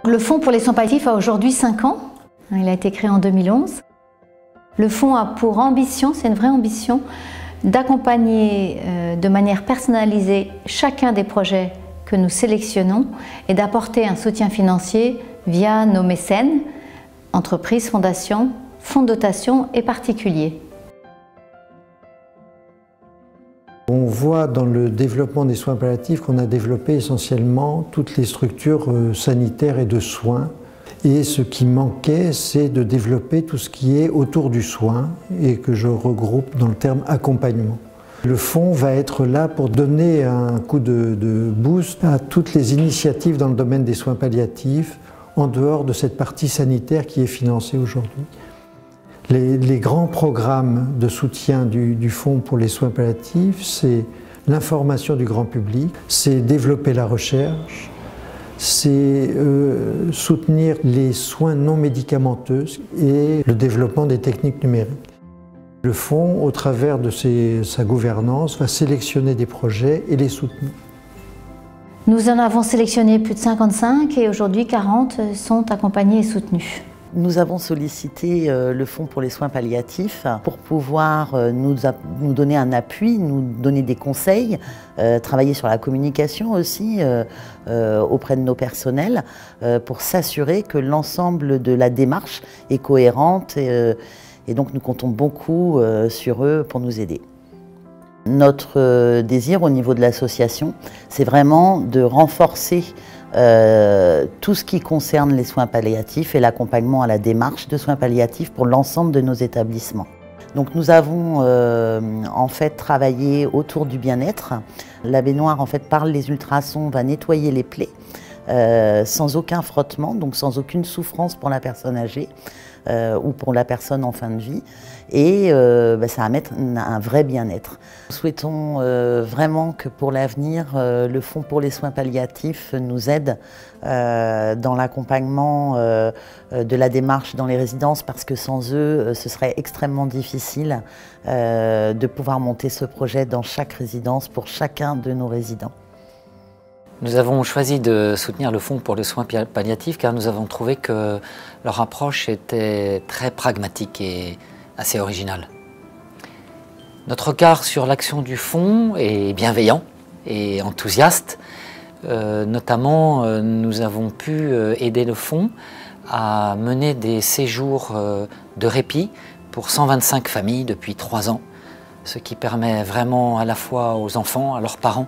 Le Fonds pour les soins palliatifs a aujourd'hui 5 ans. Il a été créé en 2011. Le Fonds a pour ambition, c'est une vraie ambition, d'accompagner de manière personnalisée chacun des projets que nous sélectionnons et d'apporter un soutien financier via nos mécènes, entreprises, fondations, fonds de dotation et particuliers. On voit dans le développement des soins palliatifs qu'on a développé essentiellement toutes les structures sanitaires et de soins. Et ce qui manquait, c'est de développer tout ce qui est autour du soin et que je regroupe dans le terme accompagnement. Le fonds va être là pour donner un coup de boost à toutes les initiatives dans le domaine des soins palliatifs, en dehors de cette partie sanitaire qui est financée aujourd'hui. Les grands programmes de soutien du Fonds pour les soins palliatifs, c'est l'information du grand public, c'est développer la recherche, c'est soutenir les soins non médicamenteux et le développement des techniques numériques. Le Fonds, au travers de sa gouvernance, va sélectionner des projets et les soutenir. Nous en avons sélectionné plus de 55 et aujourd'hui 40 sont accompagnés et soutenus. Nous avons sollicité le Fonds pour les soins palliatifs pour pouvoir nous donner un appui, nous donner des conseils, travailler sur la communication aussi auprès de nos personnels pour s'assurer que l'ensemble de la démarche est cohérente et donc nous comptons beaucoup sur eux pour nous aider. Notre désir au niveau de l'association, c'est vraiment de renforcer tout ce qui concerne les soins palliatifs et l'accompagnement à la démarche de soins palliatifs pour l'ensemble de nos établissements. Donc nous avons en fait travaillé autour du bien-être. La baignoire en fait par les ultrasons va nettoyer les plaies sans aucun frottement, donc sans aucune souffrance pour la personne âgée ou pour la personne en fin de vie. Et ça va mettre un vrai bien-être. Nous souhaitons vraiment que pour l'avenir, le Fonds pour les soins palliatifs nous aide dans l'accompagnement de la démarche dans les résidences parce que sans eux, ce serait extrêmement difficile de pouvoir monter ce projet dans chaque résidence pour chacun de nos résidents. Nous avons choisi de soutenir le Fonds pour les soins palliatifs car nous avons trouvé que leur approche était très pragmatique et assez originale. Notre regard sur l'action du Fonds est bienveillant et enthousiaste. Notamment, nous avons pu aider le Fonds à mener des séjours de répit pour 125 familles depuis 3 ans, ce qui permet vraiment à la fois aux enfants, à leurs parents,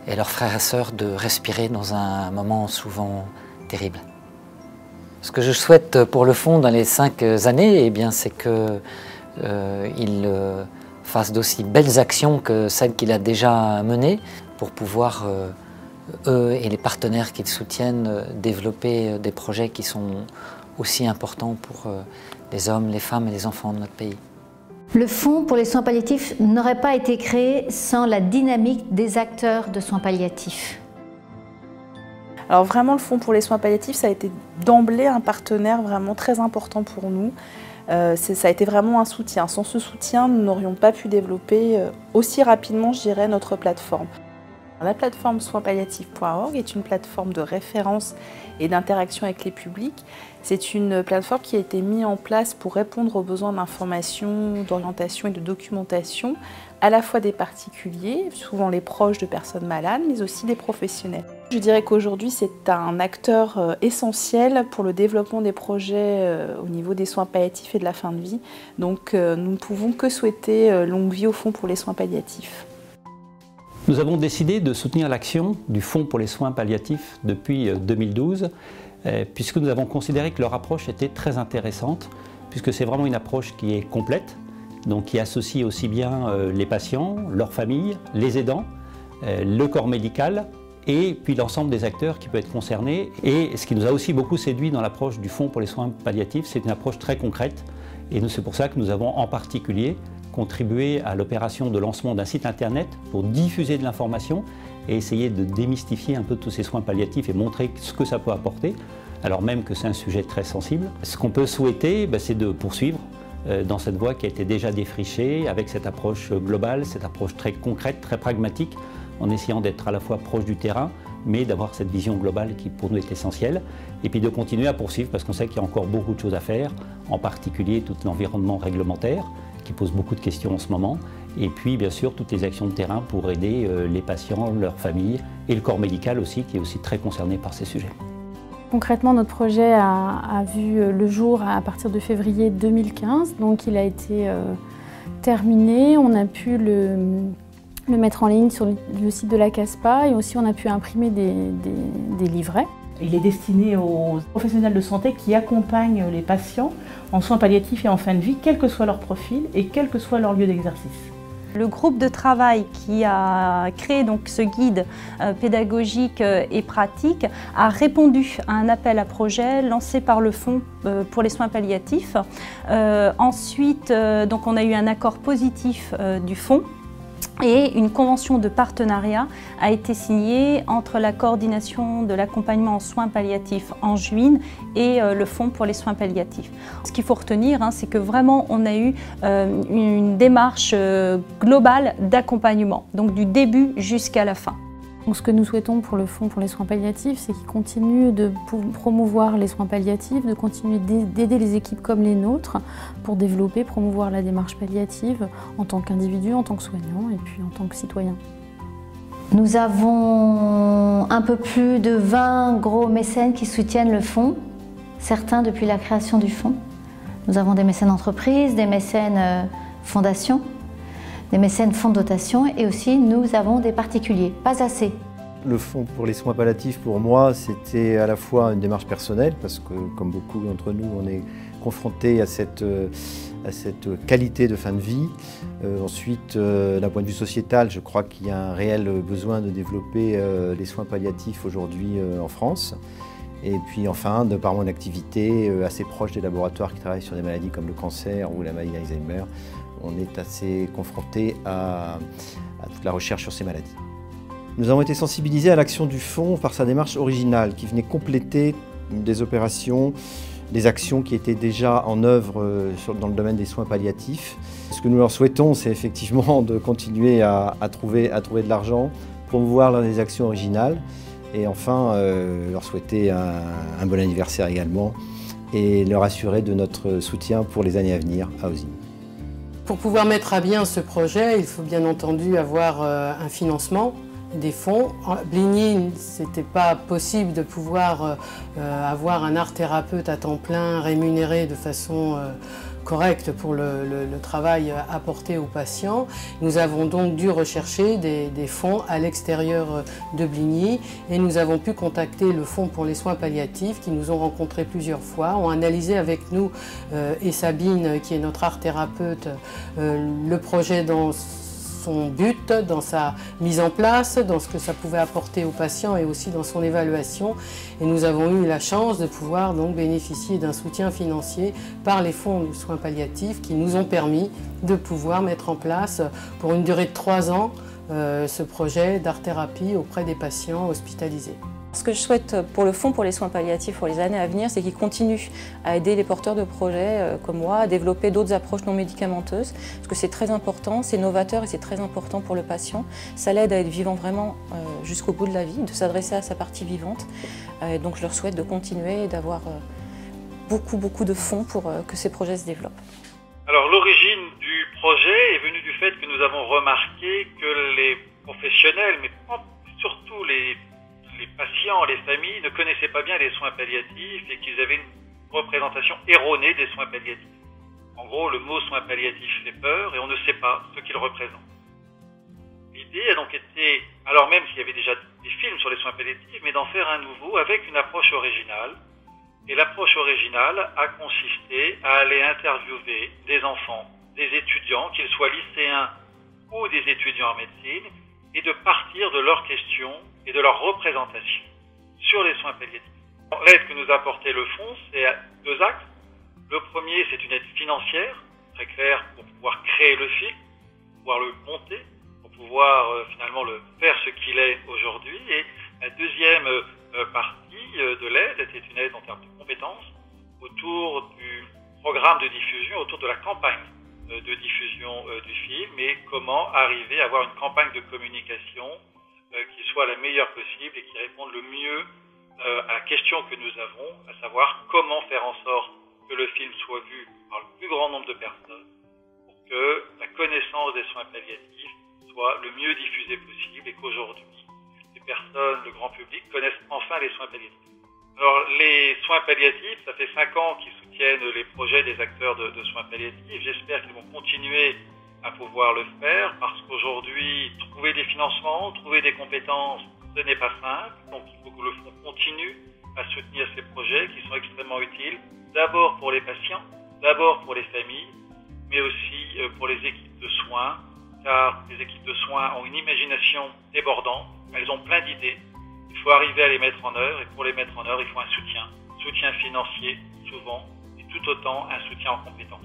et leurs frères et sœurs de respirer dans un moment souvent terrible. Ce que je souhaite pour le Fonds dans les 5 années, c'est qu'il fasse d'aussi belles actions que celles qu'il a déjà menées pour pouvoir, eux et les partenaires qu'ils soutiennent, développer des projets qui sont aussi importants pour les hommes, les femmes et les enfants de notre pays. Le Fonds pour les soins palliatifs n'aurait pas été créé sans la dynamique des acteurs de soins palliatifs. Alors vraiment, le Fonds pour les soins palliatifs, ça a été d'emblée un partenaire vraiment très important pour nous. Ça a été vraiment un soutien. Sans ce soutien, nous n'aurions pas pu développer aussi rapidement, je dirais, notre plateforme. La plateforme soinspalliatifs.org est une plateforme de référence et d'interaction avec les publics. C'est une plateforme qui a été mise en place pour répondre aux besoins d'information, d'orientation et de documentation, à la fois des particuliers, souvent les proches de personnes malades, mais aussi des professionnels. Je dirais qu'aujourd'hui, c'est un acteur essentiel pour le développement des projets au niveau des soins palliatifs et de la fin de vie. Donc nous ne pouvons que souhaiter longue vie au Fonds pour les soins palliatifs. Nous avons décidé de soutenir l'action du Fonds pour les soins palliatifs depuis 2012, puisque nous avons considéré que leur approche était très intéressante, puisque c'est vraiment une approche qui est complète, donc qui associe aussi bien les patients, leurs familles, les aidants, le corps médical et puis l'ensemble des acteurs qui peuvent être concernés. Et ce qui nous a aussi beaucoup séduit dans l'approche du Fonds pour les soins palliatifs, c'est une approche très concrète. Et c'est pour ça que nous avons en particulier contribué à l'opération de lancement d'un site internet pour diffuser de l'information et essayer de démystifier un peu tous ces soins palliatifs et montrer ce que ça peut apporter, alors même que c'est un sujet très sensible. Ce qu'on peut souhaiter, c'est de poursuivre dans cette voie qui a été déjà défrichée, avec cette approche globale, cette approche très concrète, très pragmatique, en essayant d'être à la fois proche du terrain, mais d'avoir cette vision globale qui pour nous est essentielle, et puis de continuer à poursuivre parce qu'on sait qu'il y a encore beaucoup de choses à faire, en particulier tout l'environnement réglementaire qui pose beaucoup de questions en ce moment, et puis bien sûr toutes les actions de terrain pour aider les patients, leurs familles et le corps médical aussi qui est aussi très concerné par ces sujets. Concrètement, notre projet a vu le jour à partir de février 2015, donc il a été terminé, on a pu le mettre en ligne sur le site de la CASPA et aussi on a pu imprimer des livrets. Il est destiné aux professionnels de santé qui accompagnent les patients en soins palliatifs et en fin de vie, quel que soit leur profil et quel que soit leur lieu d'exercice. Le groupe de travail qui a créé donc ce guide pédagogique et pratique a répondu à un appel à projet lancé par le Fonds pour les soins palliatifs. Ensuite, donc on a eu un accord positif du Fonds. Et une convention de partenariat a été signée entre la coordination de l'accompagnement en soins palliatifs Anjuine et le Fonds pour les soins palliatifs. Ce qu'il faut retenir, c'est que vraiment on a eu une démarche globale d'accompagnement, donc du début jusqu'à la fin. Donc, ce que nous souhaitons pour le Fonds pour les soins palliatifs, c'est qu'il continue de promouvoir les soins palliatifs, de continuer d'aider les équipes comme les nôtres pour développer, promouvoir la démarche palliative en tant qu'individu, en tant que soignant et puis en tant que citoyen. Nous avons un peu plus de 20 gros mécènes qui soutiennent le fonds, certains depuis la création du fonds. Nous avons des mécènes entreprises, des mécènes fondations, des mécènes fonds de dotation et aussi nous avons des particuliers, pas assez. Le Fonds pour les soins palliatifs, pour moi, c'était à la fois une démarche personnelle, parce que comme beaucoup d'entre nous, on est confronté à cette qualité de fin de vie. Ensuite, d'un point de vue sociétal, je crois qu'il y a un réel besoin de développer les soins palliatifs aujourd'hui en France. Et puis enfin, de par mon activité assez proche des laboratoires qui travaillent sur des maladies comme le cancer ou la maladie d'Alzheimer, on est assez confronté à toute la recherche sur ces maladies. Nous avons été sensibilisés à l'action du Fonds par sa démarche originale qui venait compléter des opérations, des actions qui étaient déjà en œuvre dans le domaine des soins palliatifs. Ce que nous leur souhaitons, c'est effectivement de continuer à trouver de l'argent, promouvoir les actions originales et enfin leur souhaiter un bon anniversaire également et leur assurer de notre soutien pour les années à venir à Ausine. Pour pouvoir mettre à bien ce projet, il faut bien entendu avoir un financement, des fonds. À Bligny, ce n'était pas possible de pouvoir avoir un art thérapeute à temps plein rémunéré de façon correcte pour le travail apporté aux patients. Nous avons donc dû rechercher des fonds à l'extérieur de Bligny et nous avons pu contacter le Fonds pour les soins palliatifs qui nous ont rencontrés plusieurs fois, ont analysé avec nous et Sabine qui est notre art thérapeute le projet dans son but, dans sa mise en place, dans ce que ça pouvait apporter aux patients et aussi dans son évaluation. Et nous avons eu la chance de pouvoir donc bénéficier d'un soutien financier par les fonds de soins palliatifs qui nous ont permis de pouvoir mettre en place pour une durée de 3 ans ce projet d'art-thérapie auprès des patients hospitalisés. Ce que je souhaite pour le Fonds pour les soins palliatifs pour les années à venir, c'est qu'il continue à aider les porteurs de projets comme moi à développer d'autres approches non médicamenteuses, parce que c'est très important, c'est novateur et c'est très important pour le patient. Ça l'aide à être vivant vraiment jusqu'au bout de la vie, de s'adresser à sa partie vivante. Donc je leur souhaite de continuer et d'avoir beaucoup de fonds pour que ces projets se développent. Alors l'origine du projet est venue du fait que nous avons remarqué que les professionnels, mais surtout les patients, les familles ne connaissaient pas bien les soins palliatifs et qu'ils avaient une représentation erronée des soins palliatifs. En gros, le mot soins palliatifs fait peur et on ne sait pas ce qu'il représente. L'idée a donc été, alors même s'il y avait déjà des films sur les soins palliatifs, mais d'en faire un nouveau avec une approche originale. Et l'approche originale a consisté à aller interviewer des enfants, des étudiants, qu'ils soient lycéens ou des étudiants en médecine, et de partir de leurs questions et de leur représentation sur les soins palliatifs. L'aide que nous a apporté le Fonds, c'est 2 axes. Le premier, c'est une aide financière, très claire, pour pouvoir créer le film, pouvoir le monter, pour pouvoir finalement le faire ce qu'il est aujourd'hui. Et la deuxième partie de l'aide était une aide en termes de compétences autour du programme de diffusion, autour de la campagne de diffusion du film et comment arriver à avoir une campagne de communication qui soit la meilleure possible et qui réponde le mieux à la question que nous avons, à savoir comment faire en sorte que le film soit vu par le plus grand nombre de personnes pour que la connaissance des soins palliatifs soit le mieux diffusée possible et qu'aujourd'hui, les personnes, le grand public, connaissent enfin les soins palliatifs. Alors, les soins palliatifs, ça fait 5 ans qu'ils soutiennent les projets des acteurs de soins palliatifs. J'espère qu'ils vont continuer à pouvoir le faire parce qu'aujourd'hui, trouver des financements, trouver des compétences, ce n'est pas simple. Donc, il faut que le fonds continue à soutenir ces projets qui sont extrêmement utiles, d'abord pour les patients, d'abord pour les familles, mais aussi pour les équipes de soins, car les équipes de soins ont une imagination débordante, elles ont plein d'idées. Il faut arriver à les mettre en œuvre et pour les mettre en œuvre, il faut un soutien financier souvent et tout autant un soutien en compétences.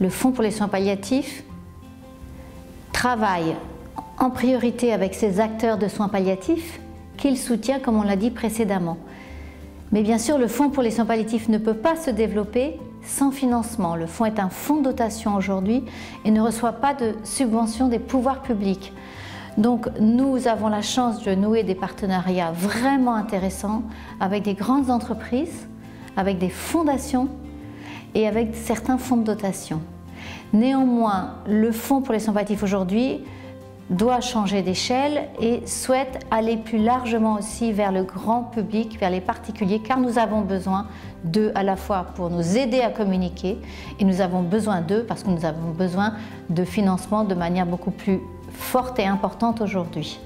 Le Fonds pour les soins palliatifs travaille en priorité avec ces acteurs de soins palliatifs qu'il soutient comme on l'a dit précédemment. Mais bien sûr, le Fonds pour les soins palliatifs ne peut pas se développer sans financement. Le fonds est un fonds de dotation aujourd'hui et ne reçoit pas de subvention des pouvoirs publics. Donc nous avons la chance de nouer des partenariats vraiment intéressants avec des grandes entreprises, avec des fondations et avec certains fonds de dotation. Néanmoins, le Fonds pour les soins palliatifs aujourd'hui doit changer d'échelle et souhaite aller plus largement aussi vers le grand public, vers les particuliers, car nous avons besoin d'eux à la fois pour nous aider à communiquer et nous avons besoin d'eux parce que nous avons besoin de financement de manière beaucoup plus forte et importante aujourd'hui.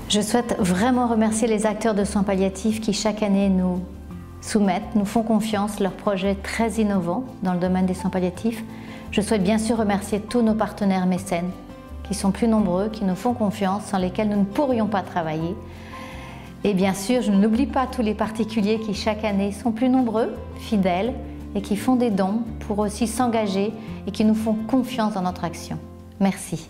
Je souhaite vraiment remercier les acteurs de soins palliatifs qui chaque année nous soumettent, nous font confiance, leurs projets très innovants dans le domaine des soins palliatifs. Je souhaite bien sûr remercier tous nos partenaires mécènes qui sont plus nombreux, qui nous font confiance, sans lesquels nous ne pourrions pas travailler. Et bien sûr, je n'oublie pas tous les particuliers qui chaque année sont plus nombreux, fidèles et qui font des dons pour aussi s'engager et qui nous font confiance dans notre action. Merci.